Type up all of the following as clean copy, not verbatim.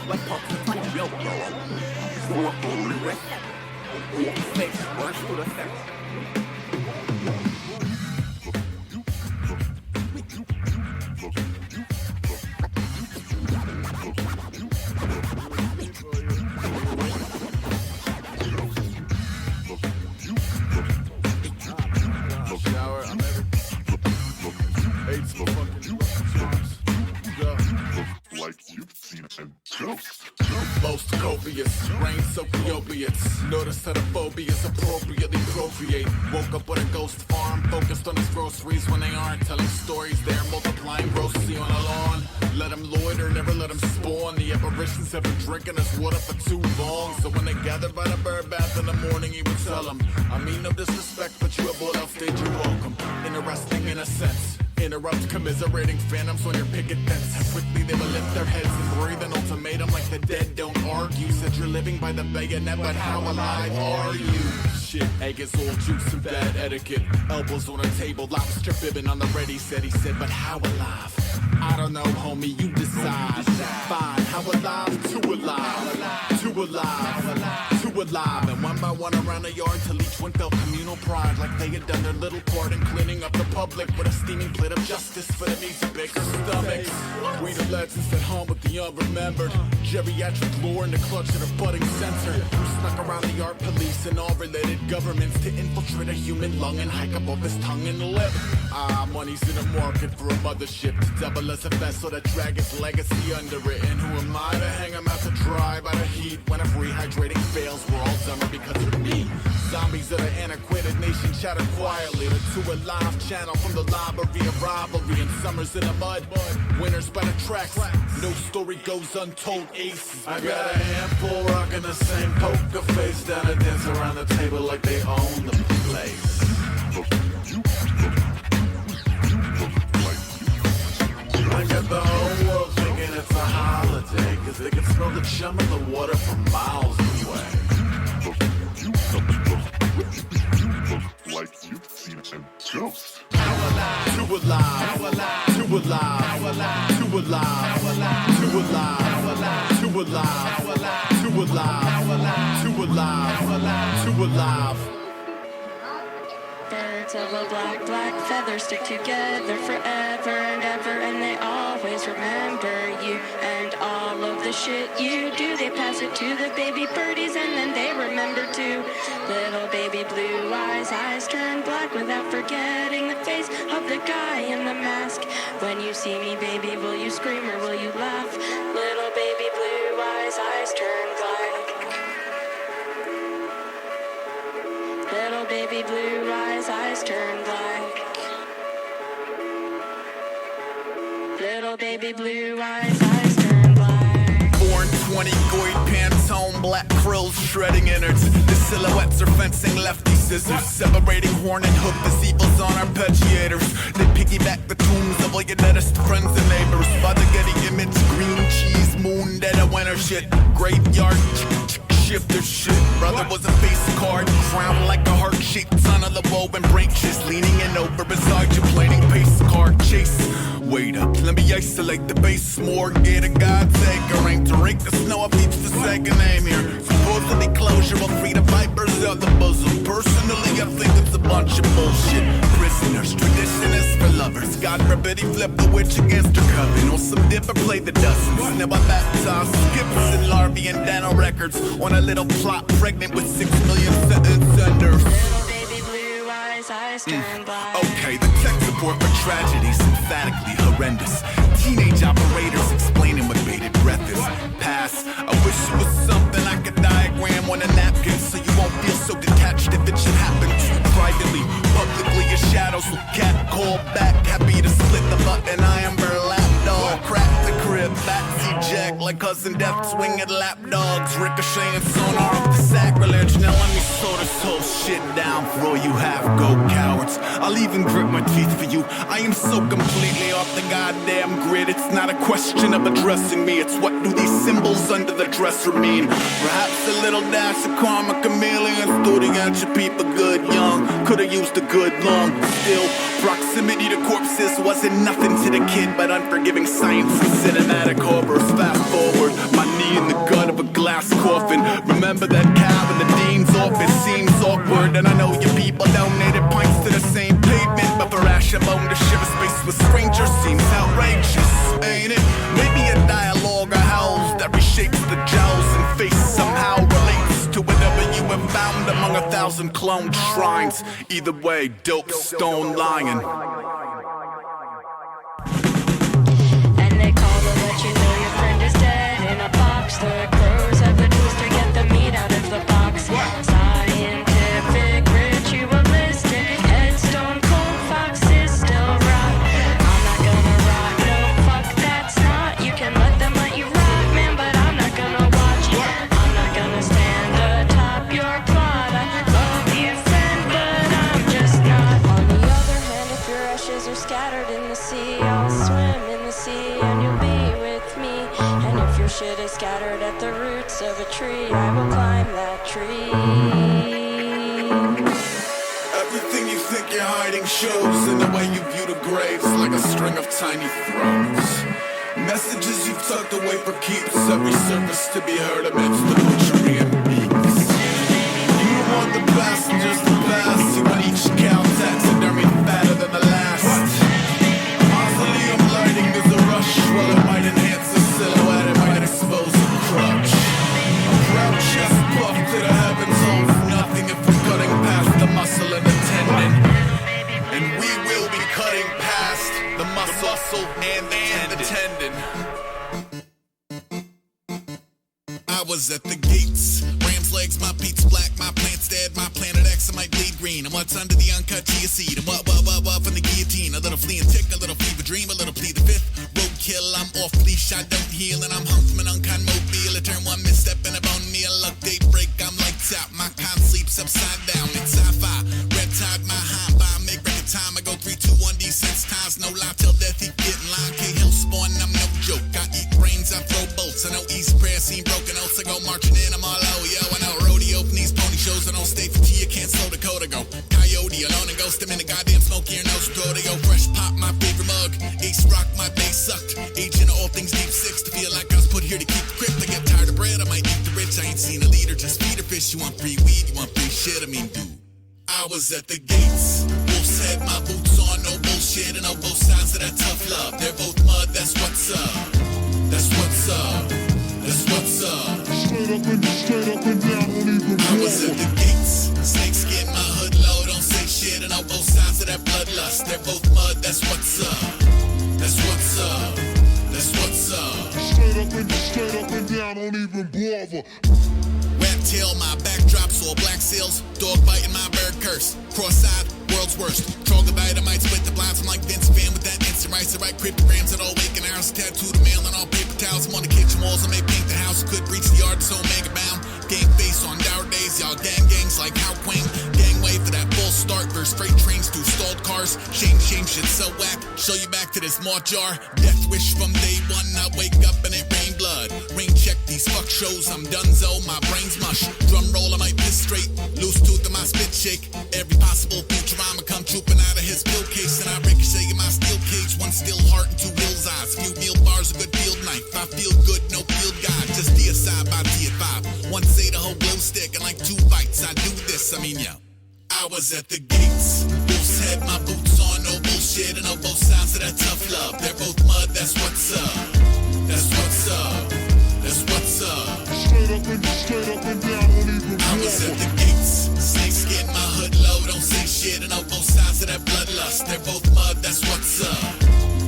like pumpkin to a milk roll. So I'm fully wet. Face worse for the sex. Most copious, rain soaked opiates. Notice that a phobia is appropriately procreate. Woke up with a ghost farm, focused on his groceries when they aren't telling stories. They're multiplying grossly on a lawn. Let them loiter, never let them spawn. The apparitions have been drinking this water for too long. So when they gathered by the bird bath in the morning, he would tell them, I mean no disrespect, but you have bought out stage, you're welcome. Interesting in a sense. Interrupt commiserating phantoms on your picket fence. How quickly they will lift their heads and breathe an ultimatum like the dead don't argue. Said you're living by the bayonet, but how alive are you? Shit, egg is all juice and bad etiquette. Elbows on a table, lobster bibbing on the ready set. He said, but how alive? I don't know, homie, you decide. Fine, how alive? Too alive. Too alive. Too alive. And one by one around the yard till each one felt communal pride, like they had done their little part in cleaning up the public with a steaming plate of justice for the needs of bigger stomachs. We the legends at home with the unremembered. Geriatric lore in the clutch of a budding censor who snuck around the art police and all related governments to infiltrate a human lung and hike up off his tongue and lip. Money's in the market for a mothership to double as a vessel to drag its legacy underwritten. Who am I to hang him out to dry by the heat when if rehydrating fails? We're all dumber because of me. Zombies of the antiquated nation chatter quietly. The Too Alive channel from the library of rivalry. And summers in the mud, winners by the tracks. No story goes untold, ace. I got a handful rocking the same poker face down and dance around the table like they own the place. I got the whole world thinking it's a holiday, cause they can smell the chum in the water from miles away. Like you've seen a ghost. How alive? Too alive. How alive? Too alive. How alive? Too alive. How alive? Too alive. How alive? Too alive. How alive? Too alive. How alive? Too alive. How alive? Too alive. Birds of a black, black feather stick together forever and ever, and they always remember you and all of the shit you do. They pass it to the baby birdies and then they remember too. Little baby blue eyes turn black without forgetting the face of the guy in the mask. When you see me, baby, will you scream or will you laugh? Little baby blue eyes turn black. Little baby blue eyes turn black. Little baby blue eyes turn black. 420 gold Pantone, black krills shredding innards. The silhouettes are fencing lefty scissors, separating horn and hoof as evils on arpeggiators. They piggyback the tunes of all your deadest friends and neighbors. Father Getty image, green cheese, moon, dead of winter shit. Graveyard shifter shit. Brother was a face card, crowned like a heart-shaped son of the woven branches, leaning in over beside you, playing pace card chase. Wait up, let me isolate the base more. Get a God's acre, ain't to rake the snow of each the second name here. Supposedly closure will free the vipers out the bosom. Personally, I think it's a bunch of bullshit. Prisoners, traditionists for lovers. God forbid he flip the witch against her coven. On some dip or play the dozens. Now I baptized skips and larvae and Dano records on a little plot pregnant with 6 million sentence senders. Little baby blue eyes turn black. Okay, the tech support for tragedies emphatically horrendous. Teenage operators explaining what bated breath is. Pass. I wish it was something I could diagram on a napkin so you won't feel so detached if it should happen to you privately. Publicly, your shadows will cat call back. Happy to split the button. I am burlap dog. Crack the crib. Batsy jack like cousin death swinging lap dogs. Ricocheting sonar off the sacrilege. Now let me slow this whole shit down for all you have go cowards. I'll even grit my teeth for you. I am so completely off the goddamn grid. It's not a question of addressing me. It's what do these symbols under the dresser mean? Perhaps a little dash of karma chameleon. Story at your people good young. Could've used a good long. Still, proximity to corpses wasn't nothing to the kid, but unforgiving science and cinematic horrors. Fast forward, my knee in Chief's coffin. Remember that cow in the dean's office seems awkward, and I know you people donated pints to the same pavement, but for Ashamone to share a space with strangers seems outrageous, ain't it? Maybe a dialogue or howls that reshapes the jowls and face somehow relates to whatever you have found among 1,000 cloned shrines. Either way, dope stone lion. And they call to let you know your friend is dead in a box. The crows have the tools to get the meat out of the box. Scientific, ritualistic, headstone, cold foxes still rot. I'm not gonna rot, no fuck, that's not. You can let them let you rock, man, but I'm not gonna watch. I'm not gonna stand atop your plot. I love you, friend, but I'm just not. On the other hand, if your ashes are scattered in the sea, I'll swim in the sea and you'll be with me. And if your shit is scattered at the roots of a tree, I will climb that tree. Everything you think you're hiding shows in the way you view the graves, like a string of tiny throats. Messages you've tucked away for keeps, every surface to be heard amidst the butchery and beats. You don't want the passengers to pass, you want each cow taxidermy fatter than the last. Mausoleum lighting is a rush, while it might enhance the silhouette, it might expose the crutch. A proud chest puff to the heavens holds nothing if we're cutting past the muscle and the tendon. And we will be cutting past the muscle and the tendon. I was at the gates, ram's legs, my pete's black, my plant's dead, my planet X, I might bleed green. And what's under the uncut chia seed? And what from the guillotine? A little flea and tick, a little fever dream, a little plea the fifth. Roadkill, I'm off leash, I don't heal, and I'm hung from an unkind mobile. I turn one misstep and a bone meal, luck daybreak, I'm lights out, my con sleeps upside down. It's sci-fi, red tide, my high by, make record time, I go 3, 2, 1, D6 times, no lie, till death, he getting line, K-Hill spawn, I'm no joke. I eat brains, I throw bolts, I know East prayer scene broken oats, I go marching in, I'm all out, yo, I know rodeo from these pony shows, I don't stay for tea, I can't slow the code, I go coyote, alone and ghost, I'm in the goddamn smoke, your nose, rodeo, fresh pop, my favorite mug, Aesop Rock, my bass sucked, aging all things deep six, to feel like I was put here to keep the crypt, I get tired of bread, I might eat the rich, I ain't seen a leader, just feed a fish, you want free weed, you want free shit, I mean, dude. I was at the gates, wolf's head, my boots on, no bullshit, and on both sides of that tough love, they're both mud, that's what's up, that's what's up, that's what's up. Straight up and down, don't even I was at the gates, snake skin, my hood low, don't say shit, and on both sides of that bloodlust, they're both mud, that's what's up, that's what's up, that's what's up. Straight up and down, don't even bother. Rat tail, my backdrops, all black sails, dog biting my bird curse, cross-eyed, world's worst, troglodyte, I might split the blinds, I'm like Vince Van with that instant rice, I write cryptograms at all waking hours, tattoo the mail on all paper towels, I'm on the kitchen walls, I may paint the house, could reach the yard, so mega bound, game face on dour days, y'all gangs like How Queen, gangway for that false start, verse freight trains through stalled cars, shame, shit so whack, show you back to this maw jar, death wish from day one, I wake up and it rain blood, rain check these fuck shows, I'm donezo, my brain's mush, drum roll, I might piss straight, loose tooth in my spit shake, every possible Futurama come trooping out of his pill case, and I ricochet in my steel cage, one still heart and 2 Will's eyes, few meal bars, a good field knife, I feel good, no field guide, just deicide by D5, one say the whole glow stick, and like 2 bites, I do this, I mean, yo. I was at the gates, wolf's head, my boots on, no bullshit, and on both sides of that tough love, they're both mud, that's what's up, that's what's up, that's what's up. Straight up and down, don't even I was at the gates, snake skin, my hood low, don't say shit, and on both sides of that bloodlust, they're both mud, that's what's up,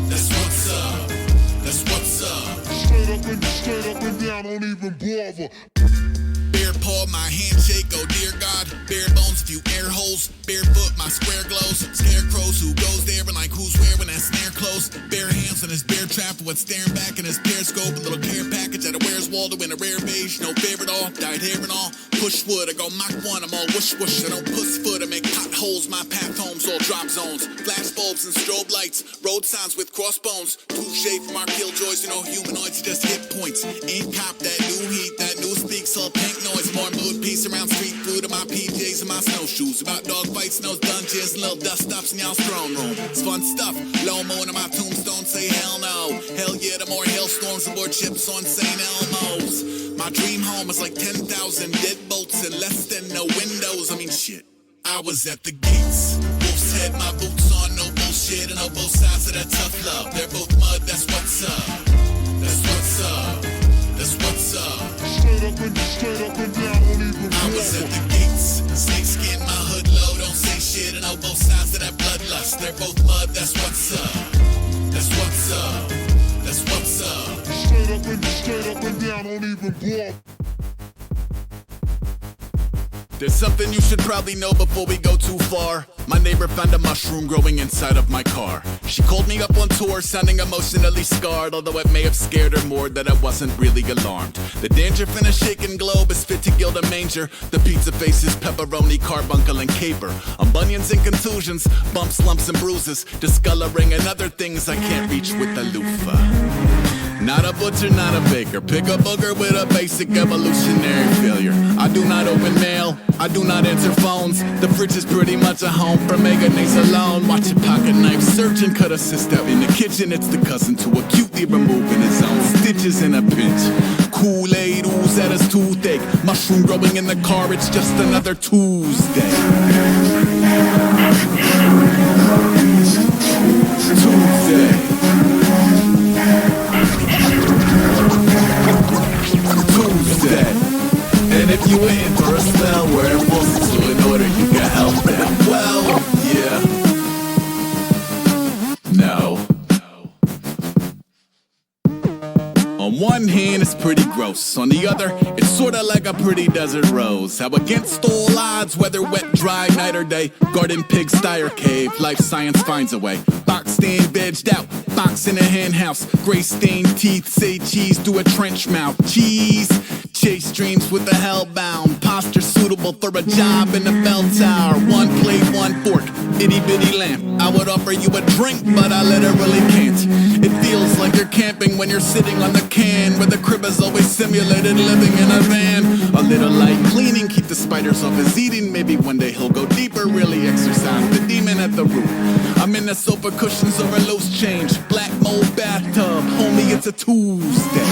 that's what's up, that's what's up. Straight up and down, don't even bother. Bare paw, my handshake, oh dear God, bare bones, few air holes, barefoot, my square glows, scarecrows, who goes there and like who's where when that snare close, bare hands on his bear trap, what's staring back in his periscope, a little care package at a Where's Waldo in a rare beige, no favorite all, dyed hair and all, push wood, I go Mach 1, I'm all whoosh whoosh, I don't puss foot, I make potholes, my path homes, all drop zones, flash bulbs and strobe lights, road signs with crossbones, touche from our killjoys, you know humanoids, just hit points, ain't cop that new heat, that new speak, so pink noise, some more mood, peace around street food and my PJs and my snowshoes. About dog fights, no dungeons, little dust stops in y'all's throne room. It's fun stuff. Low moon and my tombstone say hell no. Hell yeah, the more hailstorms, the more chips on St. Elmo's. My dream home is like 10,000 deadbolts and less than no windows. I mean, shit. I was at the gates. Wolf's head, my boots on, no bullshit, and on both sides of that tough love. They're both mud, that's what's up. That's what's up. That's what's up. Straight up and down, don't even I was at the gates. Snake skin, my hood low, don't say shit, and on both sides of that bloodlust. They're both mud, that's what's up. That's what's up. That's what's up. Straight up and down, don't even bluff. There's something you should probably know before we go too far. My neighbor found a mushroom growing inside of my car. She called me up on tour, sounding emotionally scarred, although it may have scared her more that I wasn't really alarmed. The danger in a shaken globe is fit to gild a manger. The pizza faces, pepperoni, carbuncle, and caper. On bunions and contusions, bumps, lumps, and bruises, discoloring and other things I can't reach with a loofah. Not a butcher, not a baker. Pick a booger with a basic evolutionary failure. I do not open mail, I do not answer phones. The fridge is pretty much a home for mayonnaise alone. Watch a pocket knife surgeon cut a cyst out in the kitchen. It's the cousin to acutely removing his own stitches in a pinch. Kool-Aid ooze at his toothache. Mushroom growing in the car, it's just another Tuesday. Tuesday. And if you were in for a spell where it wasn't to in order you can help them, well, yeah. No. On one hand, it's pretty gross. On the other, it's sorta like a pretty desert rose. How against all odds, whether wet, dry, night or day, garden, pig, sty, or cave, life science finds a way. Box stand, vegged out, box in a hen house. Gray stained teeth say cheese through a trench mouth. Cheese. Chase dreams with the hellbound. Posture suitable for a job in the bell tower. One plate, one fork, itty bitty lamp. I would offer you a drink, but I literally can't. It feels like you're camping when you're sitting on the can, where the crib is always simulated living in a van. A little light cleaning, keep the spiders off his eating. Maybe one day he'll go deeper, really exercise the demon at the root. I'm in the sofa cushions over loose change. Black mold bathtub, homie, it's a Tuesday.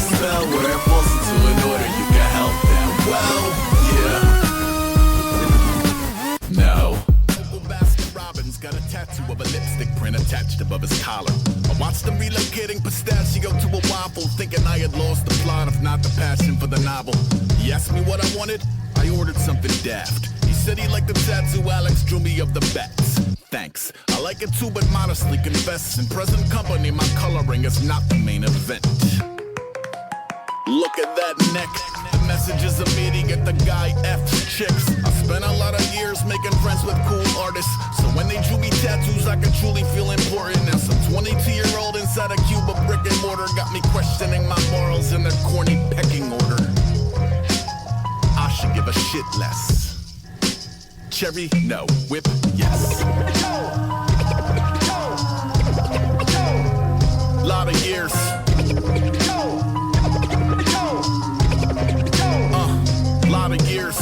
Spell where it wasn't to in order you can help them. Well, yeah. No. Uncle Baskin Robbins got a tattoo of a lipstick print attached above his collar. I watched him relocating pistachio to a waffle, thinking I had lost the plot, if not the passion for the novel. He asked me what I wanted, I ordered something daft. He said he liked the tattoo Alex drew me of the bats. Thanks. I like it too, but modestly confess, in present company, my coloring is not the main event. Look at that neck. The message is immediate, the guy F's chicks. I spent a lot of years making friends with cool artists, so when they drew me tattoos, I could truly feel important. Now some 22-year-old inside a cube of brick and mortar got me questioning my morals in their corny pecking order. I should give a shit less. Cherry, no. Whip, yes. Lotta Years. Lotta Years.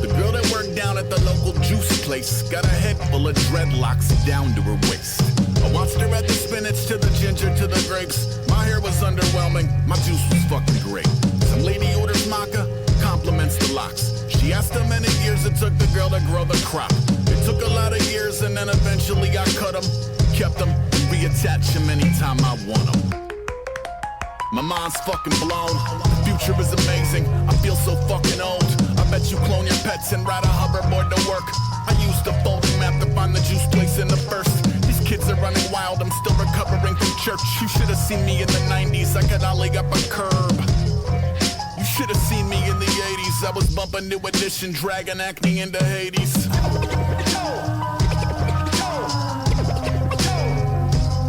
The girl that worked down at the local juice place got a head full of dreadlocks down to her waist. I watched her add the spinach to the ginger to the grapes. My hair was underwhelming, my juice was fucking great. Some lady orders maca, compliments the locks. She asked how many years it took the girl to grow the crop. It took a lot of years and then eventually I cut them, kept them, and reattach them anytime I want them. My mind's fucking blown, the future is amazing, I feel so fucking old. I bet you clone your pets and ride a hoverboard to work. I used a folding map to find the juice place in the first. These kids are running wild, I'm still recovering from church. You should've seen me in the 90s, I could ollie up a curb. You should've seen me in the 80s, I was bumping New Edition, dragging acne into Hades.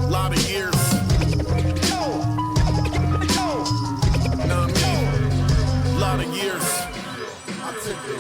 Lotta years. Know what I mean? Lotta years. I took it.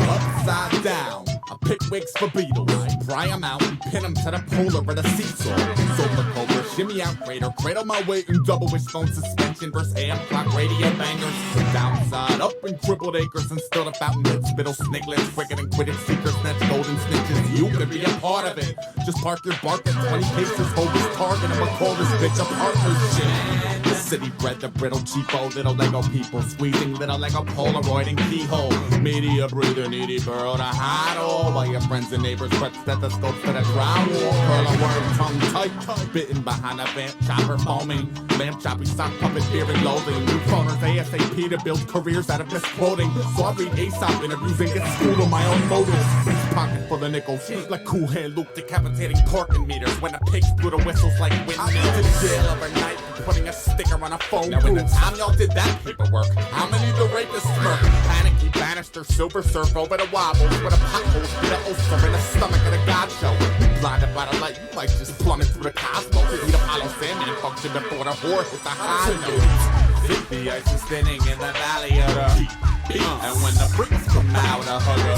Upside down, I pick wigs for Beatles, pry them out and pin them to the polar at a seesaw. Sofa cobra, shimmy out cradle my weight in double wishbone suspension versus AM clock radio bangers. Downside up in crippled acres and still the fountainhead spittle snicklets, quicker than quitted seekers, snatch golden snitches. You could be a part of it. Just park your bark at 20 paces, hold this target, I'ma call this bitch a partnership. The city bred the brittle cheapo, little Lego people squeezing little Lego Polaroid and keyhole. Media breather, needy burrow to hide all while your friends and neighbors prep stethoscopes for the drywall. Curl a worm tongue tight, bitten behind a vamp chopper foaming. Lamp choppy sock puppet fear and loathing. New phoners ASAP to build careers out of misquoting. So I read Aesop interviews and get schooled on my own motives. Pocket full of nickels, like Cool Hand Luke decapitating parking meters when the pigs blew the whistles like windmills. To jail overnight for putting a sticker on a phone. Now when the time y'all did that paperwork, how many the rapists smirk? Panicky banister, silver surf over the wobbles with a potholes, get an ulcer in the stomach of the God show. Blinded by the light, you might just plummet through the cosmos. Eat Apollo Sandman function before the whore hit the high notes. The ice is thinning in the valley of the and when the bricks come out of her,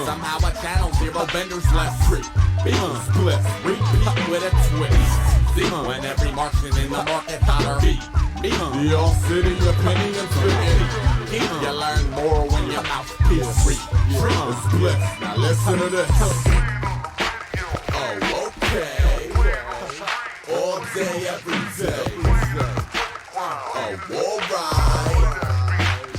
somehow I channel zero benders left free. Split, repeat with a twist. When every Martian in the market holler your city, your penny and spaghetti. You learn more when your mouth is free. Split, now listen to this. Oh, okay. All day, every day. Oh, alright.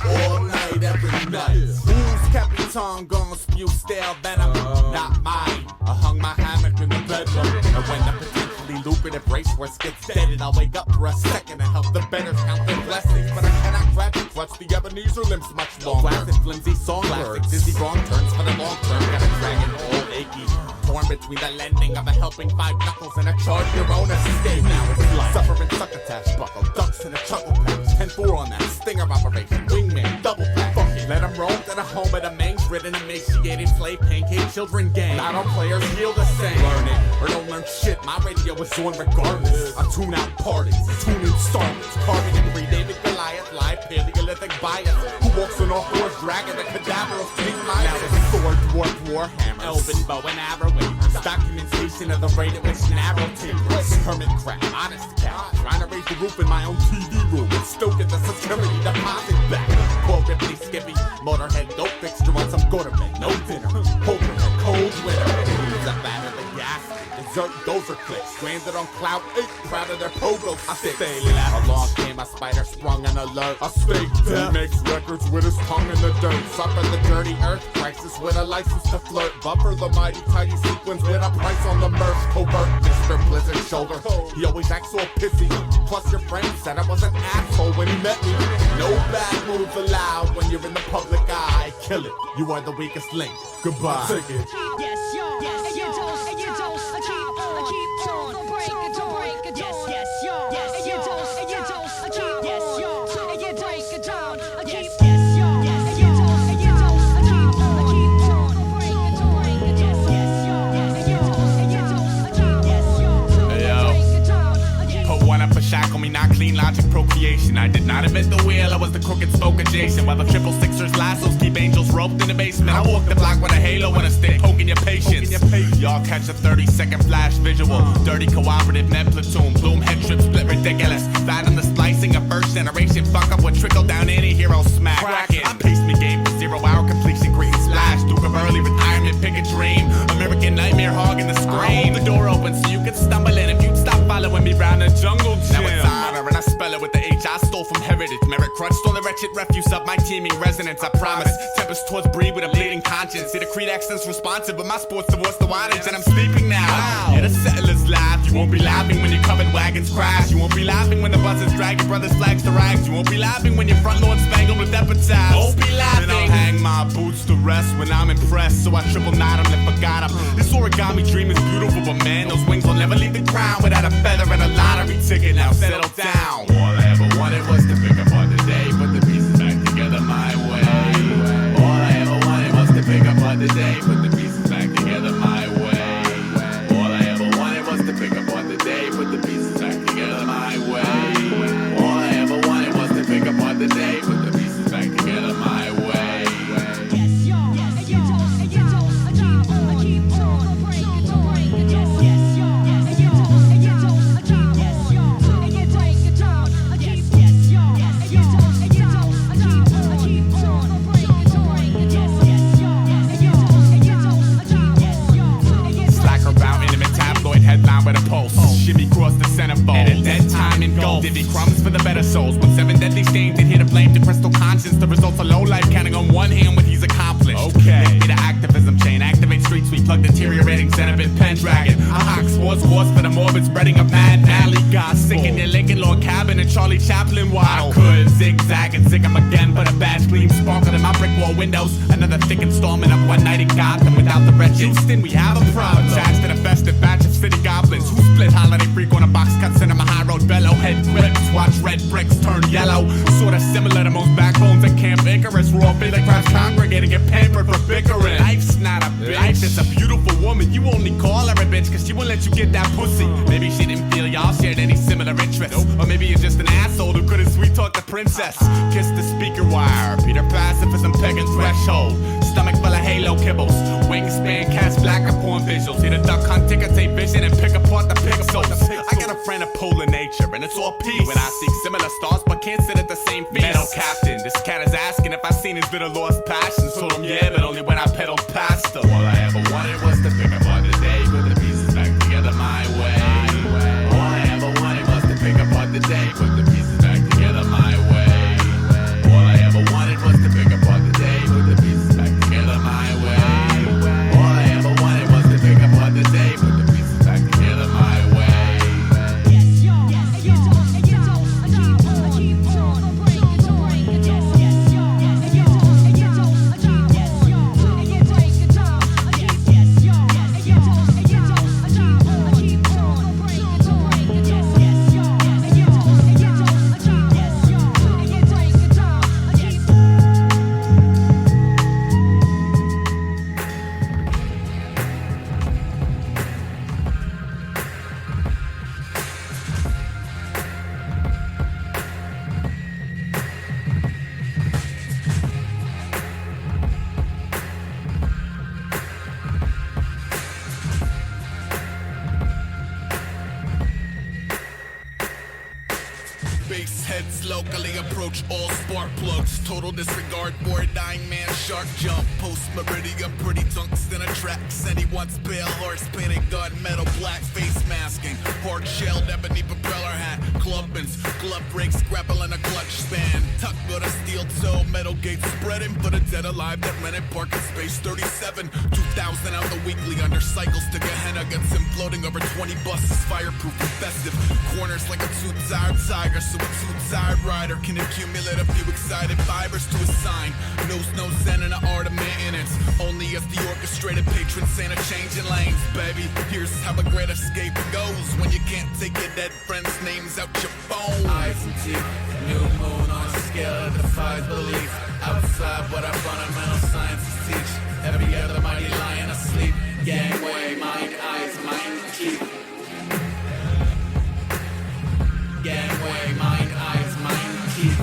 All night, every night. Who's Capitan gonna spew stale venom? Not mine. I hung my hammock in the bedroom. And when the potentially lucrative racehorse gets deaded, I'll wake up for a second and help the betters count their blessings. But I cannot grab and clutch the Ebenezer limbs much longer. Classic flimsy songbirds, dizzy wrong turns for the long term. Got a dragon old achy, torn between the lending of a helping 5 knuckles and a charge your own escape. Now it's like suffering succotash buckle, ducks in a chuckle patch. 10-4 on that stinger operation, wingman, double pack. Fuck it, let them roam to the home of the mange ridden, emaciated slave pancake children gang. Not all players feel the same. Learn it or don't learn shit. My radio is on regardless. I tune out parties, tune in starlets, carving in pre-David Goliath, live Paleolithic bias. Who walks on all fours, dragging the cadaver of King Midas? Now it's sword, dwarf, warhammer, elven bow and arrow wavers. Documentation of the rate at which narrow timbers. Hermit crab, honest cat, trying to raise the roof in my own TV room and stoke at the security deposit back. Poor Ripley Skippy, Motorhead dope fixture on some gourmet, no dinner. Poker and cold winter. Who's a bat of the gas? Dessert dozer clicks, stranded on cloud 8, proud of their pogos. I stay left. Along came a spider sprung an alert. A steak death. He makes records with his tongue in the dirt. Suffer the dirty earth crisis with a license to flirt. Buffer the mighty tidy sequence with a price on the merch. Covert Mr. Blizzard shoulder. He always acts so pissy. Plus your friend said I was an asshole when he met me. No bad moves allowed when you're in the public eye. Kill it. You are the weakest link. Goodbye. Take it. Yes, yo. Yes, and you don't. And you don't. Keep on. Don't break it. Don't break it. Yes, yes, yo. Yes, and you don't. And you don't. Keep yes, yo. And you break it down. Keep yes, yo. Yes, and you don't. And you don't. Keep on. Don't break it. Don't break it. Yes, yes, yo. Yes, and you don't. And you don't. Keep yes, yo. Hey, yo. Put one up for shackle me, not clean logic procreation. I did not invent the wheel, I was the crooked spoke adjacent. While the 666ers lassos keep angels roped in the basement. I walk the block with a halo and a stick, poking your patience. Y'all catch a 30-second flash visual. Dirty cooperative med platoon, bloom head trip split ridiculous. Fat on the splicing of first generation. Fuck up what trickle down any hero smack. Cracking. I paced me game for 0-hour completion, green splash. Duke of early retirement, pick a dream. American nightmare hogging the screen. The door open so you could stumble in if you'd stop following me round the jungle gym. Now it's honor and I spell it with the H I stole from heritage. Merit crutch stole the wretched refuse of my teeming resonance. I promise. Tempest towards breed with a bleeding conscience. See the Creed accent's responsive, but my sports divorce the wattage and I'm sleeping now. Wow. Yeah, the settlers laugh. You won't be laughing when your covered wagons crash. You won't be laughing when the buses drag your brother's flags to rags. You won't be laughing when your front lawn spangled with epitaphs. Won't be laughing. Then I'll hang my boots to rest when I'm impressed. So I triple knot 'em and forgot 'em. This origami dream is beautiful, but man, those wings will never leave the ground without a feather and a lottery ticket. Now settle down. All I ever wanted was to pick up on the day, put the pieces back together my way. All I ever wanted was to pick up on the day, put the pieces back together my way. All I ever wanted post. Shimmy cross the centerfold. And at that time in gold, divvy crumbs for the better souls. When 7 deadly stains did here to blame the crystal conscience. The results of low life counting on one hand what he's accomplished. Okay. Lift me the activism chain, activate street sweep, plug deteriorating Zenobin Pendragon. I hawk sports course for the morbid spreading of mad alley goss. Sick in their Lincoln Log cabin and Charlie Chaplin waddle. I could zigzag and zig 'em again, but a badge gleam sparkled in my brick wall windows. Another thick installment of One Night in Gotham without the wretched. Houston, we have a problem. Attached to the festive batch of city goblins who split holiday freak on a box cut cinema high road bellow. Head rips, watch red bricks turn yellow. Sorta similar to most backbones at Camp Icarus. Raw bit like crowds congregating get pampered for bickering. Life's not a bitch. Life is a beautiful woman. You only call her a bitch cause she won't let you get that pussy. Maybe she didn't feel y'all shared any similar interests. Or maybe you're just an asshole who couldn't sweet talk the princess. Kiss the speaker wire. Peter pacifism pegging threshold. Stomach full of halo kibbles. Wingspan cast black upon visuals. Hit a duck hunt, ticker tape vision and pick apart the pixels. I got a friend of polar nature and it's all peace. When I seek similar stars but can't sit at the same feast. Metal captain, this cat is asking if I seen his bitter lost passions. Told him yeah, but only when I pedaled past him. All I ever wanted was to pick apart the day, put the pieces back together my way. All I ever wanted was to pick apart the day, put the pieces back together my way. All I ever wanted was to pick apart the day, put the pieces back together my way. All I ever wanted was to pick apart the day, put the pieces back together my way. Yes, y'all. And you don't, I keep on, don't break it, yes, y'all. And you don't, I keep on, yes, y'all. And you break it down, yes, y'all. And you don't, I keep on, don't break it, yes, y'all. And you don't, I keep on, yes, y'all. And you break it down, Base heads locally approach all spark plugs. Total disregard for a dying man shark jump. Post meridian pretty tungsten attracts anyone's pale horse painted gunmetal black face masking. Hard shelled ebony propeller hat. Clubbins, glove breaks, grapple in a clutch span. Tuck with a steel toe, metal gate spreading for the dead alive that rented parking space 37. 2,000 out the weekly under cycles to Gehenna. Gets him floating over 20 buses, fireproof and festive. Corners like a two-tired tiger, so a two-tired rider can accumulate a few excited fibers to a sign. Knows no zen in the art of maintenance. Only as the orchestrated patron saint of changing lanes, baby. Here's how a great escape goes when you can't take your dead friends' names out your phone. Eyes and teeth, new moon on a scale that defies belief. Outside what our fundamental sciences teach. Every other mighty lion asleep. Gangway, mind, eyes, mind, keep. Gangway, mind, eyes, mind, keep.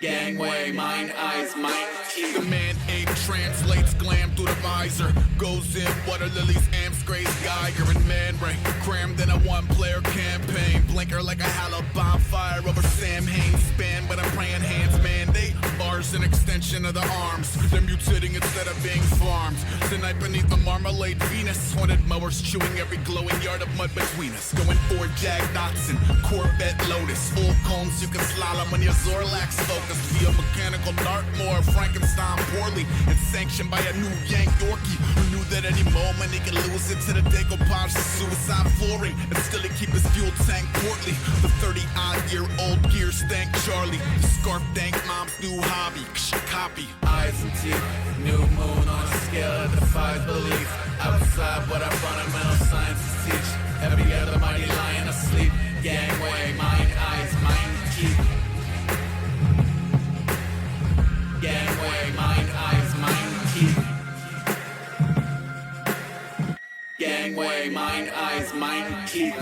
Gangway, mind, eyes, mind, keep. The man ape translates glam through the visor. Goes in water lilies, amps, grace, Geiger, and Man Ray. Crammed in a one-player campaign. Blinker like a hallowed bonfire over Sam Haines. Span with a praying hands mandate. Bars an extension of the arms. They're mutating instead of being farmed. Tonight beneath the marmalade Venus. Haunted mowers chewing every glowing yard of mud between us. Going for Jag Dotson, Corvette Lotus. Full cones you can slalom when your Zorlax focus. Via mechanical Dartmoor, Frankenstein poorly. And sanctioned by a new Yank Yorkie. Who knew that any moment he could lose it to the decoupage of suicide flooring. And still he keep his fuel tank portly. The 30-odd-year-old gear stank Charlie. The scarf dank mom's new hobby. Copy. Eyes and teeth, new moon on a scale that defies belief. Outside what our fundamental sciences teach. Every other mighty lion asleep. Gangway, mind, eyes, mind, keep. Gangway, mind, eyes, mind, keep. Gangway, mind, eyes, mind, keep.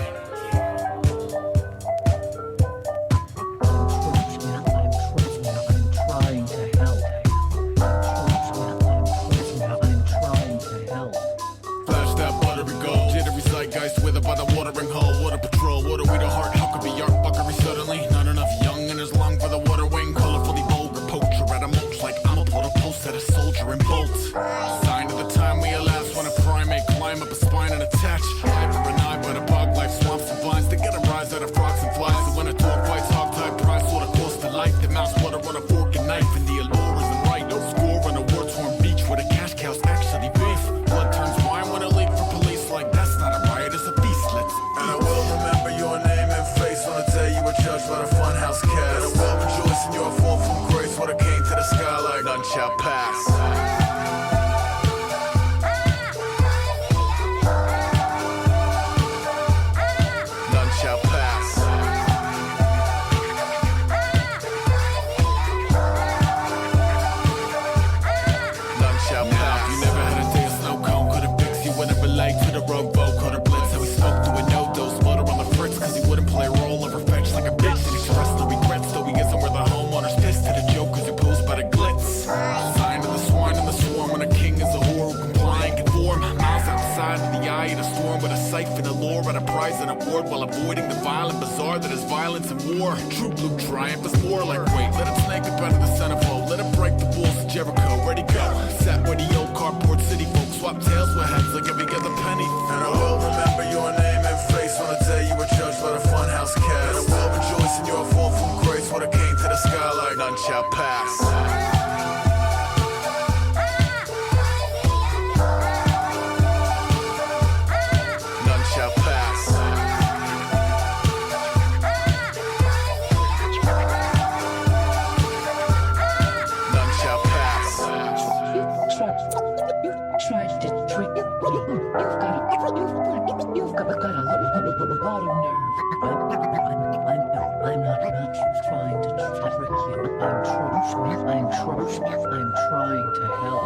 Zeitgeist withered by the watering hole. Water patrol, water we the heart. How could be art buckery suddenly? Not enough young in his lung for the water wing. Colorfully vulgar poacher at a mulch like I'm a put a pulse at a soldier and bolt. Sign of the time we elapse when a primate climb up a spine prize and award while avoiding the violent bazaar that is violence and war. True blue triumph is more like weight. Let it snake up out of the centerfold. Let it break the walls of Jericho. Ready, go. Sat where the old cardboard city folks swap tails with heads like every other penny. And I will remember your name and face on the day you were judged by the funhouse cast. And I will rejoice in your fall from grace when it came to the sky like none shall pass. I'm trying to help.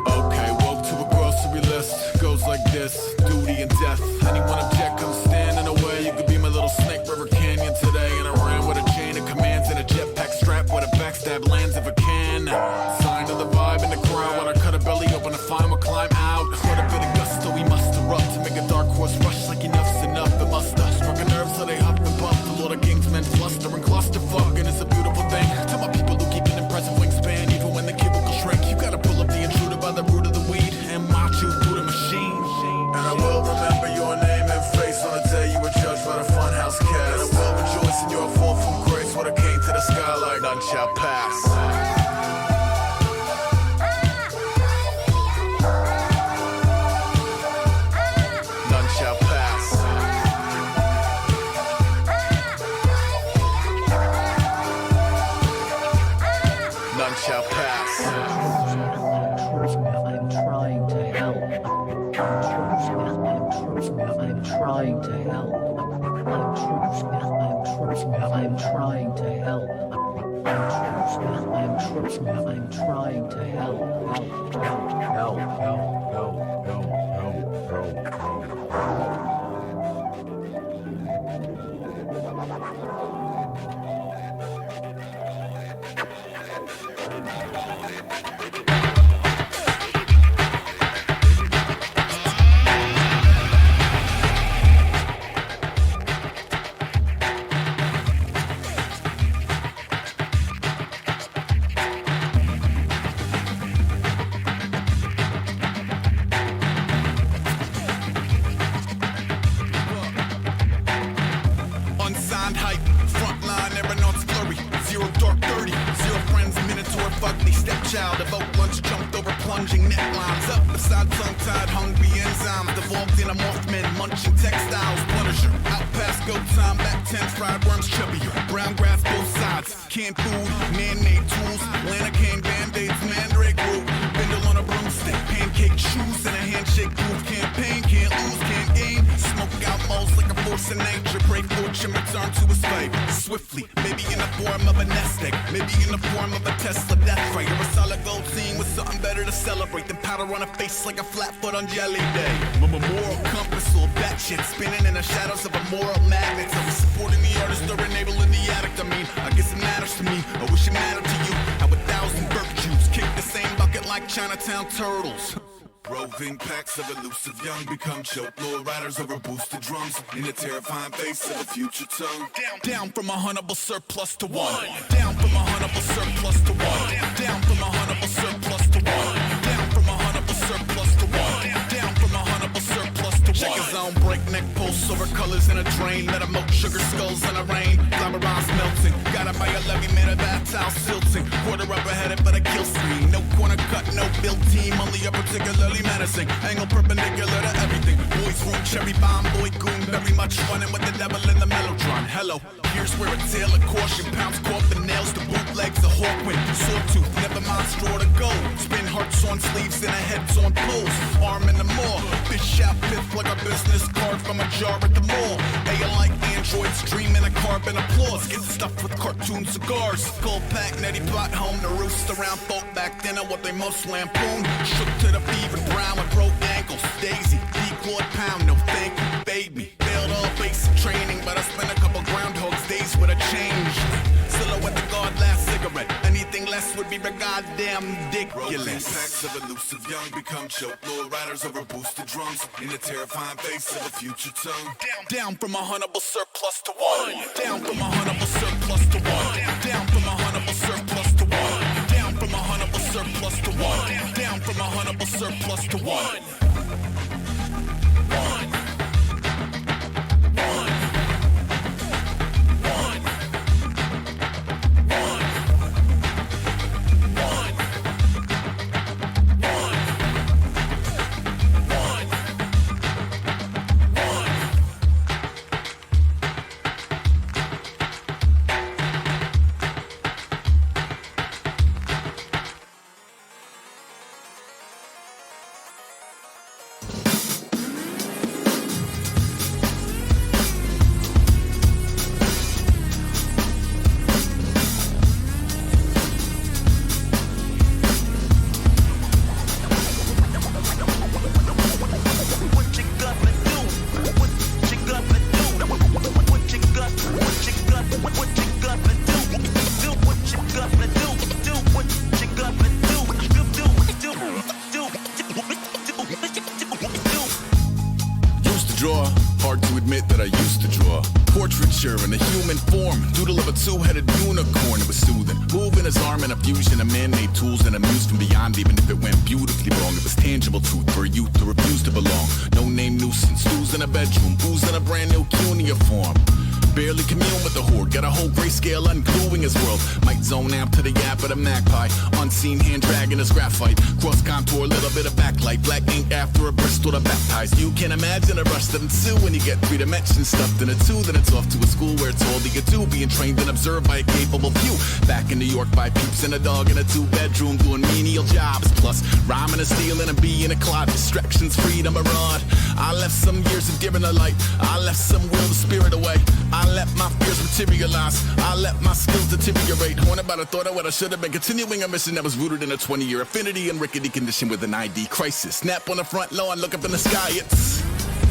Okay, woke to a grocery list. Goes like this, duty and death. Anyone object, come stand in the way. You could be my little Snake River Canyon today. And I ran with a chain of commands and a jetpack strap with a backstab lands if I can. Sign of the vibe in the crowd. When I cut a belly open to find we'll climb out. What a bit of gusto we must erupt to make a dark horse rush like enough's enough. It must have struck a nerve so they huff and puff. The Lord of Kings men fluster and clusterfuck. And it's a beautiful thing. Tell my people who keep an impressive wingspan. Even when the cubicle shrink, you gotta pull up the intruder by the root of the weed and march you through the machine. And I will remember your name and face on the day you were judged by the funhouse cast. And I will rejoice in your fall from grace when it came to the sky like none shall pass. None shall pass. None shall pass. I'm trying to help. I'm trying to help. I'm trying to help. I'm trying to help. Unsigned hype, frontline aeronauts flurry. Zero dark 30, zero friends, minotaur fugly stepchild. Evoke lunch, jumped over plunging necklines. Up beside tongue-tied, hungry enzymes. Devolved in a morphmen, munching textiles. Punisher, out past go time, back 10 fried worms chubbier. Brown grass both sides, canned food, man-made tools. Lana cane, band-aids, mandrake root. Bindle on a broomstick, pancake shoes, and a handshake proof campaign. Can't lose, can't gain. Smoke out moles like a force of nature. Break fortune, return to his fate. Swiftly, maybe in the form of a nest egg, maybe in the form of a Tesla death ray. Or a solid gold team with something better to celebrate than powder on a face like a flat foot on jelly day. My moral compass all batshit, spinning in the shadows of a moral magnet. Are we supporting the artist or enabling the addict? I mean, I guess it matters to me. I wish it mattered to you. How 1,000 virtues kick the same bucket like Chinatown turtles. Roving packs of elusive young become choke low riders over boosted drums in the terrifying face of a future tongue. Down from a huntable surplus to one. Down from a huntable surplus to one. Down from a huntable surplus to one. Down from a huntable surplus to one. Down from a huntable surplus to one. Check his own breakneck pulse over colors in a drain. Let him moat sugar skulls in a rain. Glamorized melting. Got it by a levy made of that towel silting. Quarter up ahead but a kill screen. No corner cut, no build team. Only a particularly menacing. Angle perpendicular to everything. Boys room, cherry bomb, boy goon. Very much running with the devil in the mellotron. Hello, here's where a tale of caution. Pounds caught the nails, the bootlegs, the hawkwind. Sawtooth, never mind straw to go. Spin hearts on sleeves and a heads on poles. Arm in the maw. Fish out fifth like a business card from a jar at the mall. They are like androids dreaming a carbon applause. Get stuffed with cartoon cigars. Skull pack, netty pot home to roost around folk back then are what they most lampoon. Shook to the fever brown with broke ankles. Daisy, decoy pound, no thank you, fade me. Failed all basic training, but I spent a couple groundhogs days with a change. Silhouette the guard last cigarette. Anything less would be regard goddamn Rotating ridiculous. packs of elusive young become choke. Low riders over boosted drums in the terrifying face of a future tongue. Down from a huntable surplus to one. Down from a huntable surplus to one. Down from a huntable surplus to one. Down from a huntable surplus to one. Down from a huntable surplus to one. Hard to admit that I used to draw portraiture in a human form, doodle of a two-headed unicorn. It was soothing, moving his arm in a fusion of man-made tools and amused from beyond. Even if it went beautifully wrong, it was tangible truth for a youth to refuse to belong. No name nuisance, who's in a bedroom, who's in a brand new cuneiform. Barely commune with the horde, got a whole grayscale ungluing his world. Might zone out to the yap of the magpie, unseen hand dragging his graphite. Cross contour, little bit of backlight, black ink after a Bristol to baptize. You can imagine a rush that ensue when you get 3 dimensions stuffed in a 2. Then it's off to a school where it's all that you do, being trained and observed by a capable few. Back in New York by peeps and a dog in a 2-bedroom doing menial jobs. Plus rhyming and stealing and being a clod, distractions, freedom, a rod. I left some years of giving a light, I left some will the spirit away. I let my fears materialize, I let my skills deteriorate. Haunted by the thought of what I should have been, continuing a mission that was rooted in a 20-year affinity and rickety condition with an ID crisis. Snap on the front lawn, look up in the sky, it's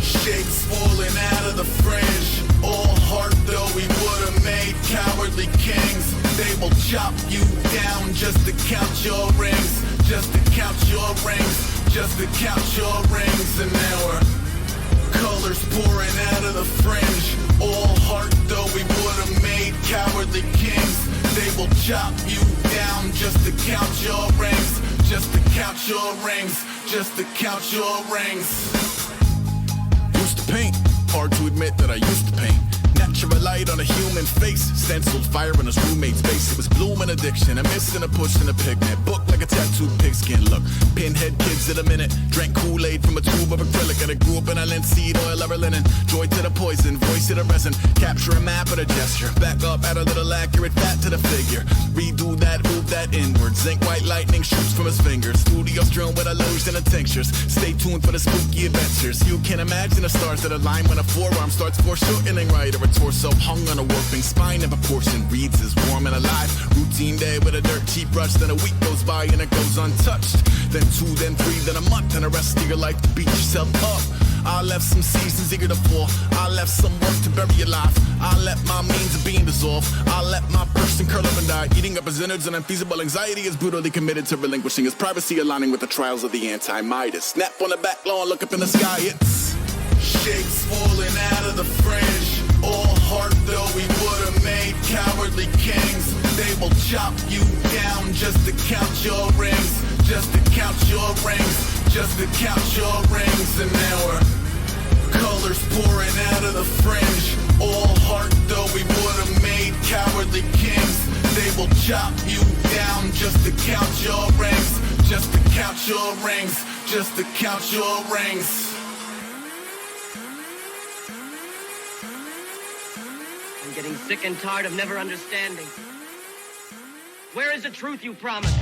Shapes falling out of the fringe. All heart though we would've made cowardly kings. They will chop you down just to count your rings. Just to count your rings. Just to count your rings. And now we're colors pouring out of the fringe. All heart though we would've made cowardly kings. They will chop you down just to count your rings. Just to count your rings. Just to count your rings. Used to paint, hard to admit that I used to paint. Natural light on a human face, stenciled fire in his roommate's face. It was blooming addiction, a miss and a push and a pigment. Book like a tattooed pigskin look. Pinhead kids in a minute, drank Kool-Aid from a tube of acrylic. And I grew up in a linseed oil ever linen. Joy to the poison, voice to the resin. Capture a map of the gesture. Back up, add a little accurate fat to the figure. Redo that, move that inward. Zinc white lightning shoots from his fingers. Studio strewn with illusion and tinctures. Stay tuned for the spooky adventures. You can imagine the stars that align when a forearm starts foreshortening right. Or a torso hung on a warping spine in proportion. Reads as warm and alive. Routine day with a dirt cheap brush. Then a week goes by and it goes untouched. Then 2, then 3, then a month. And the rest of your life to beat yourself up. I left some seasons eager to fall. I left some work to bury alive. I let my means of being dissolve. I let my person curl up and die. Eating up his innards and unfeasible anxiety is brutally committed to relinquishing his privacy, aligning with the trials of the anti-Midas. Snap on the back lawn, look up in the sky, it's shapes falling out of the fringe. All heart though we would've made cowardly kings. They will chop you down just to count your rings. Just to count your rings. Just to count your rings. And now we're colors pouring out of the fringe. All heart though we would've made cowardly kings. They will chop you down just to count your rings. Just to count your rings. Just to count your rings. I'm getting sick and tired of never understanding. Where is the truth you promised?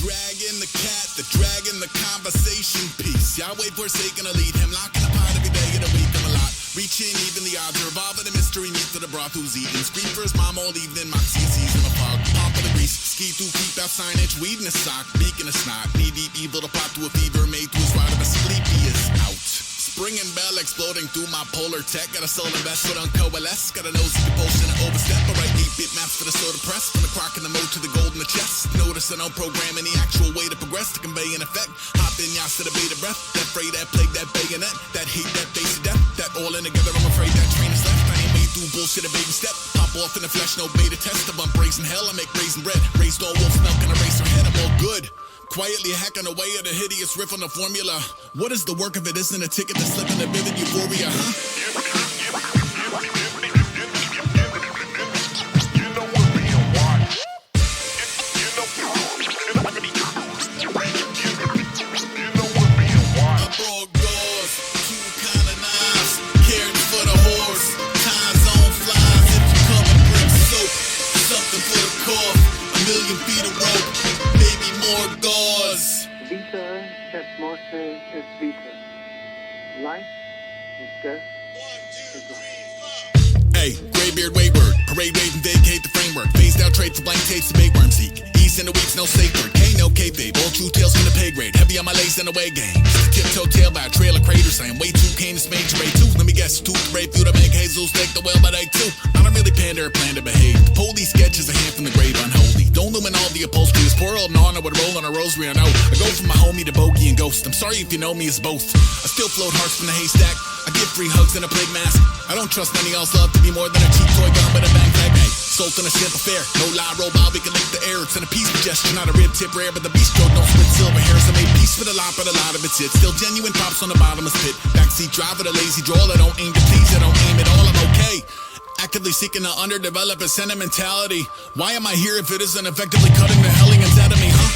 Dragging the cat, the dragon, the conversation piece. Yahweh forsaken to lead him, locking the pot every day of the week. I'm a lot, reaching even the odds, revolving the mystery meat to the broth who's eating. Scream for his mom all evening, Moxie sees him a fog. Pump of the grease, ski through, keep out signage, weed in a sock, beak in a snot. Knee deep evil to pop to a fever, made to his ride of a sleepy is out. Spring and bell exploding through my polar tech. Got a soul invested on coalesce. Got a nose at the potion and overstep. I write deep bitmaps for the soda press. From the crock in the mode to the gold in the chest. Notice I don't program any actual way to progress to convey an effect. Hop in, y'all to the beta breath. That fray, that plague, that bayonet. That hate, that face of death. That all in together, I'm afraid that train is left. I ain't made through bullshit a baby step. Pop off in the flesh, no beta test. I'm brazen hell, I make raisin bread. Raised all wolf milk and a racer head, I'm all good. Quietly hacking away at a hideous riff on the formula. What is the work if it isn't a ticket to slip into vivid euphoria, huh? Is vita. Life is death is life. Hey, graybeard wayward, parade wave and vacate the framework. Phased out trade for blank tapes to make worm seek. East in the weeks, no safe word. Hey, no kayfabe, all true tales from the pay grade. Heavy on my lace and away game. Tiptoe tail by a trail of craters. I am way too keen to smage ray tooth. Let me guess, tooth rape you to make Jesus take the well, but I too. I don't really pander or plan to behave. The police sketch is a hand from the grave unholy. Don't lumen all the upholstery. This poor old nonna would roll on a rosary, I know. I go from my homie to bogey and ghost. I'm sorry if you know me as both. I still float hearts from the haystack. I give free hugs and a plague mask. I don't trust any else love to be more than a cheap toy gun with a bang tag. Hey, sold on a simple fare. No lie, roll by, we can lick the air. It's in a peace gesture, not a rib tip rare, but the beast stroke don't split silver hairs. I made peace with a lot, but a lot of it's it. Still genuine pops on the bottomless pit. Backseat driver, the lazy drawl. I don't aim to please, I don't aim at all. I'm okay. Actively seeking to underdevelop a sentimentality. Why am I here if it isn't effectively cutting the hellions out of me, huh?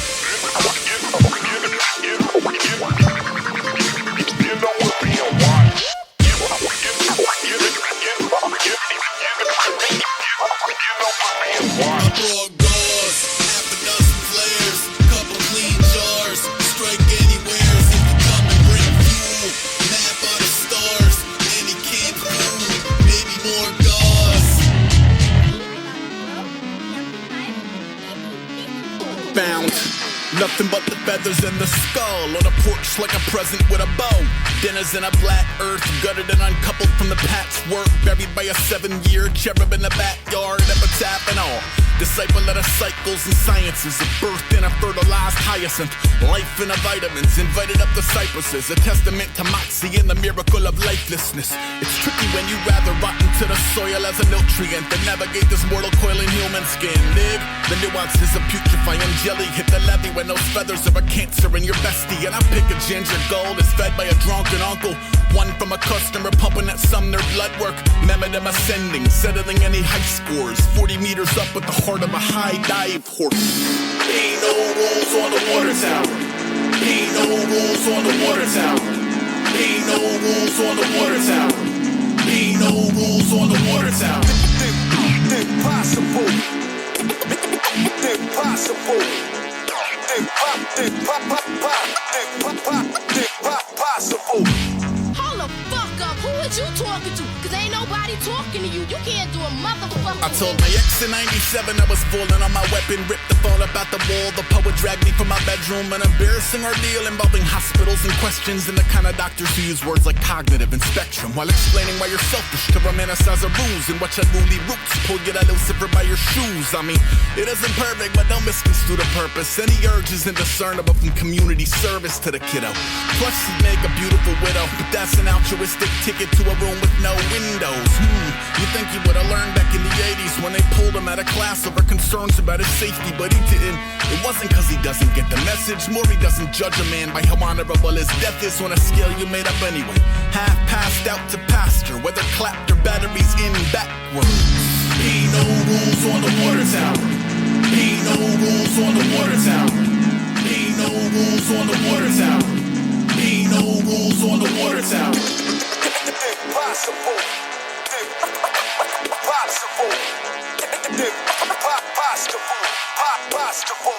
Nothing but the feathers in the skull. On a porch like a present with a bow. Dinners in a black earth, gutted and uncoupled from the patchwork. Buried by a 7-year cherub in the backyard. Epitaph and all. Disciple of the cycles and sciences. A birth in a fertilized hyacinth. Life in a vitamins. Invited up the cypresses. A testament to moxie and the miracle of lifelessness. It's tricky when you rather rot into the soil as a nutrient than navigate this mortal coil in human skin. Dig the nuances of putrefying jelly. Hit the levee when those feathers are a cancer in your bestie. And I pick a ginger gold that's fed by a drunken uncle. One from a customer pumping at Sumner blood work. Remember them ascending, settling any high scores. 40 meters up with the heart of a high dive horse. Ain't no rules on the water tower. Ain't no rules on the water tower. Ain't no rules on the water tower. Ain't no rules on the water tower. Impossible. Impossible. Impossible. Hold the fuck up. Who is you talking to? Cause ain't nobody talking to you. You can't do a motherfucker. I told my ex in 97 I was falling on my weapon. Ripped the phone up out the wall. The poet dragged me from my bedroom. An embarrassing ordeal involving hospitals and questions. And the kind of doctors who use words like cognitive and spectrum while explaining why you're selfish to romanticize a ruse and what your newly roots pull you that Lucifer by your shoes. I mean, it isn't perfect, but don't misconstrue the purpose. Any urge is indiscernible from community service to the kiddo. Plus she'd make a beautiful widow, but that's an altruistic ticket to a room with no windows. You think he would've learned back in the 80s when they pulled him out of class over concerns about his safety, but he didn't. It wasn't cause he doesn't get the message, more he doesn't judge a man by how honorable his death is on a scale you made up anyway. Half passed out to pasture, whether clapped or batteries in backwards. Ain't no rules on the water tower. Ain't no rules on the water tower. Ain't no rules on the water tower. Ain't no rules on the water tower. Impossible. Impossible. Impossible.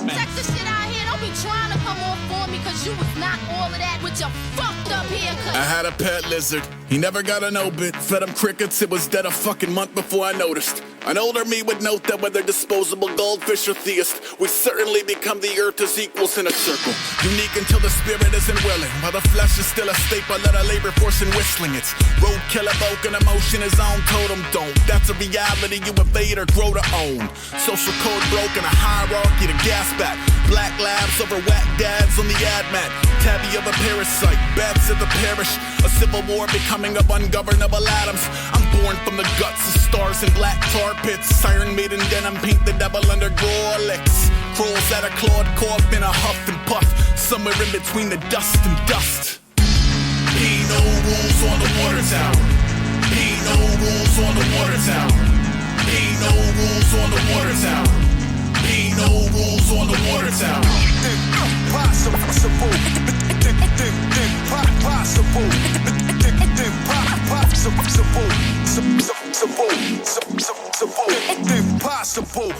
Check this shit out here. Don't be trying to come off for me cause you was not all of that with your fucked up haircut. I had a pet lizard. He never got an obit. Fed him crickets. It was dead a fucking month before I noticed. An older me would note that whether disposable goldfish or theist, we certainly become the earth as equals in a circle. Unique until the spirit isn't willing, while the flesh is still a staple of a labor force and whistling. It's roadkill evoke an emotion his own totem don't. That's a reality you evade or grow to own. Social code broken, a hierarchy to gasp at. Black labs over whack dads on the ad mat. Tabby of a parasite, bats at the parish. A civil war becoming of ungovernable atoms. I'm born from the guts of stars and black tar pits. Siren maiden denim, paint the devil under Gorlicks. Crawls at a clawed corpse in a huff and puff. Somewhere in between the dust and dust. Ain't no rules on the water tower. Ain't no rules on the water tower. Ain't no rules on the water tower. Ain't no rules on the water tower. Impossible. Impossible. Impossible.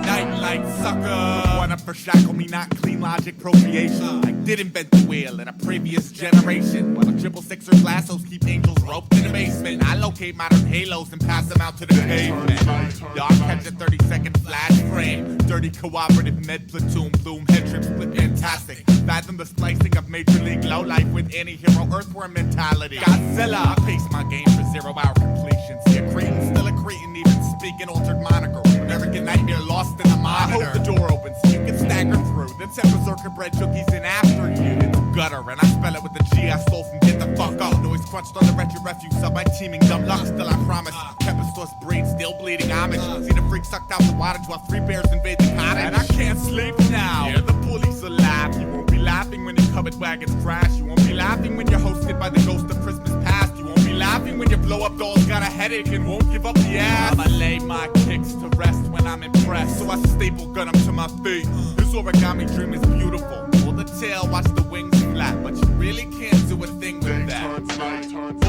Nightlight sucker. Wanna for shackle me, not clean logic procreation. I did invent the wheel in a previous generation. While the 666ers lassos keep angels roped in the basement. I locate modern halos and pass them out to the pavement. Y'all catch a 30-second flash frame. Dirty cooperative med platoon, bloom head trip split fantastic. Fathom the splicing of major league low life with anti-hero earthworm mentality. Godzilla, I pace my game for 0-hour completion. See a Cretan, still a Cretan, even speaking altered moniker. American nightmare lost in the monitor. I hope the door opens so you can stagger through. Then send berserker bread cookies in after you. It's gutter and I spell it with the G I stole from Get the Fuck Up. Noise crunched on the wretched refuse of my teaming dumb luck. Still I promise, Pepperstauce brain still bleeding homage. See the freak sucked out the water while 3 bears invade the cottage. And I can't sleep now. Yeah, the bullies are laughing. You won't be laughing when your covered wagons crash. You won't be laughing when you're hosted by the ghost of Christmas past. You won't be laughing when your blow-up dolls got a headache and won't give up the ass. I'ma lay my kicks to rest when I'm impressed. So I staple gun them to my feet. This origami dream is beautiful. Pull the tail, watch the wings flap. But you really can't do a thing with that.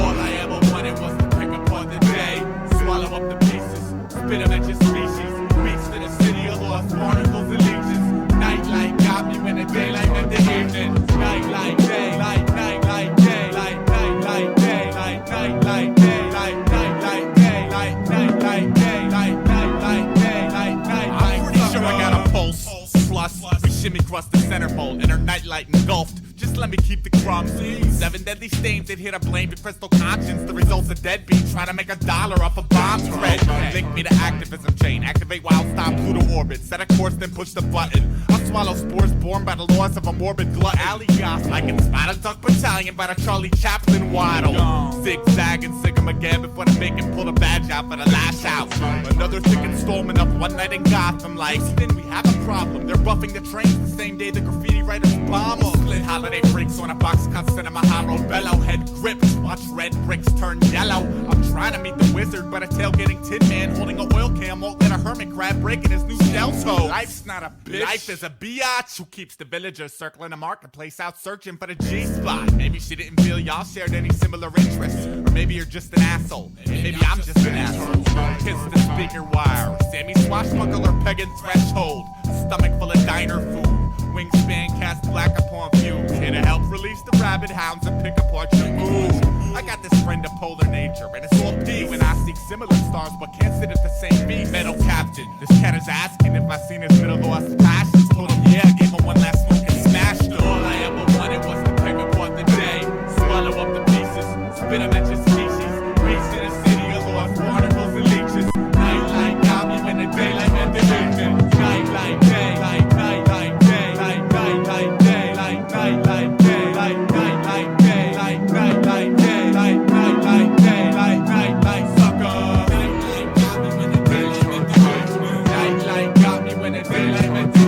All I ever wanted was to pick apart the day. Swallow up the pieces, spit them at your species. Beats to the city of lost barnacles and leeches. Nightlight got me when the daylight met the evening. Nightlight, daylight, nightlight, daylight, nightlight, daylight, nightlight, daylight, nightlight, daylight, nightlight, daylight, nightlight, daylight, nightlight. I'm pretty sure I got a pulse. Plus, we shimmy across the centerfold and her nightlight engulfed. Just let me keep the crumbs. 7 deadly stains that hit a blame to crystal conscience. The results of deadbeat trying to make $1 off a bomb thread. Link me to activism chain. Activate wild stop Pluto orbit. Set a course, then push the button. I'll swallow spores born by the laws of a morbid glut. Alias, I can spot a duck battalion by the Charlie Chaplin waddle. Zigzag and sig 'em again before the bacon pull the badge out for the lash out. Another thick installment of One Night in Gotham. Like, then we have a problem. They're buffing the trains the same day the graffiti writers bomb us. Split holiday breaks on a box cut cinema hollow bellow. Head gripped, watch red bricks turn yellow. I'm trying to meet the wizard, but a tailgating tin man holding a oil can won't let a hermit crab breaking his new shell toe. Life's not a bitch. Life is a biatch who keeps the villagers circling the marketplace out searching for the G-spot. Maybe she didn't feel y'all shared any similar interests. Or maybe you're just an asshole. Maybe I'm just an asshole. Kiss the speaker wire. Sammy swashbuckler pegging threshold. Stomach full of diner food. Wingspan cast black upon fumes. Here to help release the rabid hounds and pick apart your moves. I got this friend of polar nature, and it's all P when I seek similar stars, but can't sit at the same beat. Metal captain, this cat is asking if I seen his middle lost passions. Told him yeah, gave him one last smoke and smashed him. All I ever wanted was to pick apart the day, swallow up the pieces, spit them at your species. Reach to the city of lost barnacles and leeches. Nightlight got me when the daylight met the evening. Nightlight, daylight, nightlight, daylight, nightlight, daylight, nightlight, daylight, nightlight, daylight, nightlight, daylight, nightlight, daylight, nightlight, sucker. Nightlight got me when the daylight met the evening. Nightlight got me when the daylight met the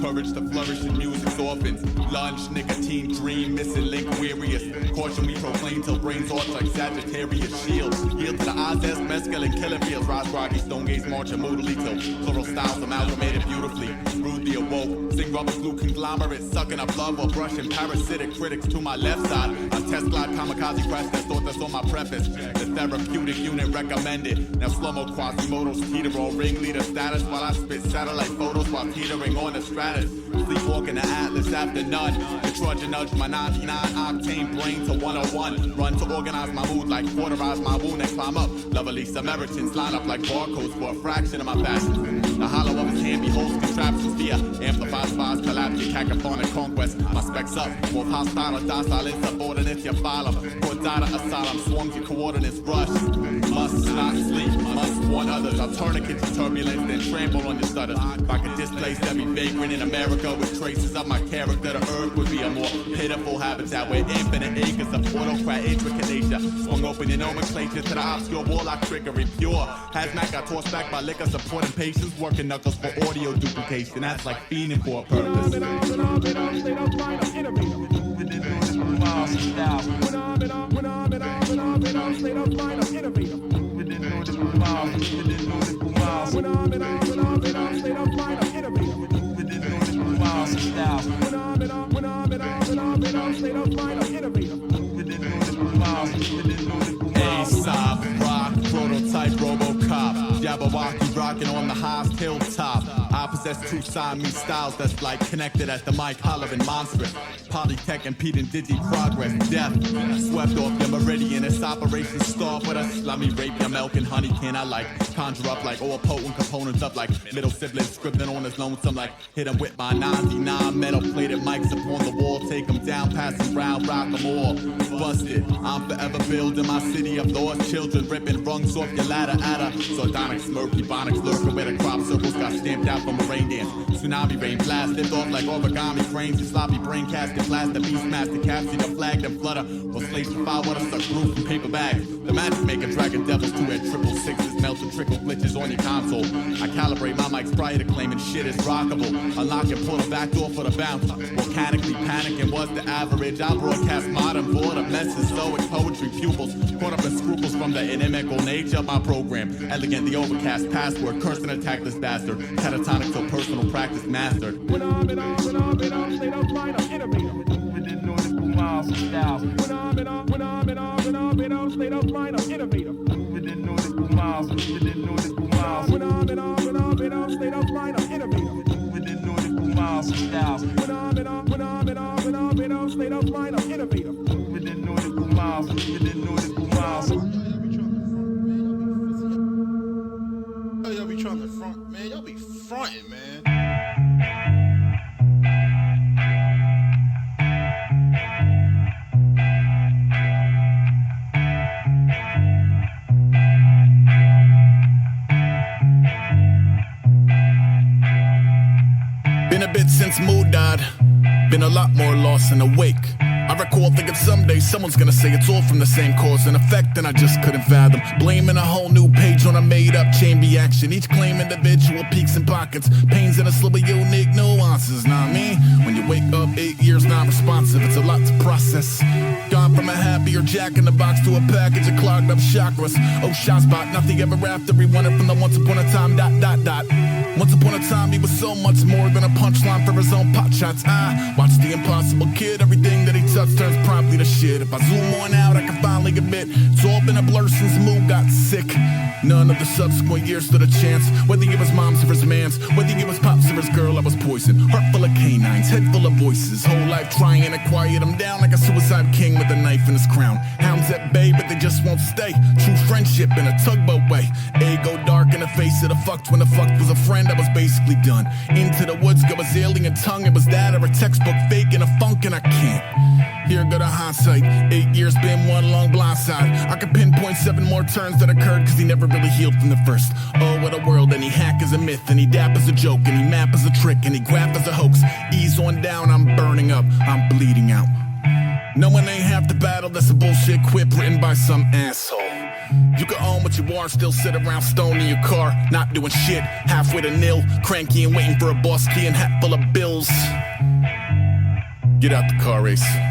courage to flourish in music's orphans. Lunge, nicotine, dream, missing link, weariest. Caution we proclaim till brains off like Sagittarius shield. Yield to the Oz's, mescal and killing fields. Rise groggy, stone gaze marching moodily till plural styles amalgamated beautifully. Rudely awoke, sing rubber glue conglomerate, sucking up love while brushing parasitic critics to my left side. I'm test glide kamikaze crash that thought that's on my preface. The therapeutic unit recommended. Now slow-mo Quasimodo's teeter all ringleader status while I spit satellite photos while teetering on the stratus. Sleepwalking the atlas after none. The trudge nudge my 99 octane brain to 101. Run to organize my mood like cauterize my wound and climb up. Lovely Samaritans line up like barcodes for a fraction of my fashion. The hollow of his hand beholds contraptions via amplified spies collapse your cacophonic conquest. My specs up, both hostile or docile insubordinates you follow. Cordata asylum swarms your coordinates rush. Must not sleep, must warn others. I'll tourniquet your turbulence, then trample on your stutters. If I could displace every vagrant in America with traces of my character, the earth would be a more pitiful habitat where infinite acres of autocrat intricacia swung open in nomenclature to the obscure warlock trickery. Pure hazmat got tossed back by liquor supporting patience, working knuckles for audio duplication. That's like fiending for a purpose. Aesop Rock, prototype RoboCop, Jabberwocky rocking on the highest hilltop. I possess two Siamese styles that's like connected at the mic, hollering monstrous. Polytech impeding digi progress, death swept off your meridian. It's Operation Star for the slummy rape your milk and honey. Can I like conjure up like all potent components up like little siblings scripting on his lonesome like hit him with my 99 metal plated mics upon the wall. Take them down, pass them round, rock them all. Busted, I'm forever building my city of lost children, ripping rungs off your ladder at a sardonic smirk, ebonics lurking where the crop circles got stamped out from a rain dance. Tsunami rain blasted off like origami cranes. Your sloppy brain casket plaster beast master capture the flag that flutter or slash the fire water suck through from paper bags. The magic maker dragging devils to at 666 melting trickle glitches on your console. I calibrate my mics prior to claiming shit is rockable. Unlock and pull the back door for the bounce. Volcanically panicking was the average. I broadcast modern border messes, stoic poetry pupils caught up in scruples from the inimical nature of my program. Elegant the overcast password, curse and attack this bastard. Catatonic till personal practice mastered. When I'm in state of mind, I'm innovative. Within nautical miles of styles. When I'm in state of mind, I'm innovative. Within nautical miles, within nautical miles. When I'm in state of mind, I'm innovative. Within nautical miles of styles. When I'm in state of mind, I'm innovative. Within nautical miles, within nautical miles. Oh, y'all be trying to front, man. Y'all be fronting, man. Been a bit since mood died. Been a lot more lost and awake. I recall thinking someday someone's gonna say it's all from the same cause and effect, and I just couldn't fathom. Blaming a whole new page on a made-up chain reaction. Each claim individual peaks and pockets, pains in a slew of unique nuances. Nah, me, when you wake up 8 years non-responsive, it's a lot to process. Gone from a happier jack in the box to a package of clogged up chakras. Oh, shot spot, nothing ever after. He wanted from the once upon a time ... Once upon a time, he was so much more than a punchline for his own pot shots. I watched the impossible kid, everything that he touched turns promptly to shit. If I zoom on out, I can finally admit it's all been a blur since Moo got sick. None of the subsequent years stood a chance. Whether it was mom's or his man's, whether it was pops or his girl, I was poisoned. Heart full of canines, head full of voices. Whole life trying to quiet him down like a suicide king with a knife in his crown. Hounds at bay, but they just won't stay. True friendship in a tugboat way. Ego dark in the face of the fucked. When the fucked was a friend, I was basically done. Into the woods, go a alien tongue. It was that or a textbook fake and a funk, and I can't. Here go the hindsight. 8 years been one long blindside. I could pinpoint 7 more turns that occurred cause he never really healed from the first. Oh, what a world, and he hack is a myth, and he dap is a joke, and he map is a trick, and he graph is a hoax. Ease on down, I'm burning up, I'm bleeding out. No one ain't half the battle, that's a bullshit quip written by some asshole. You can own what you want, still sit around stoned in your car, not doing shit, halfway to nil, cranky and waiting for a boss key and hat full of bills. Get out the car race.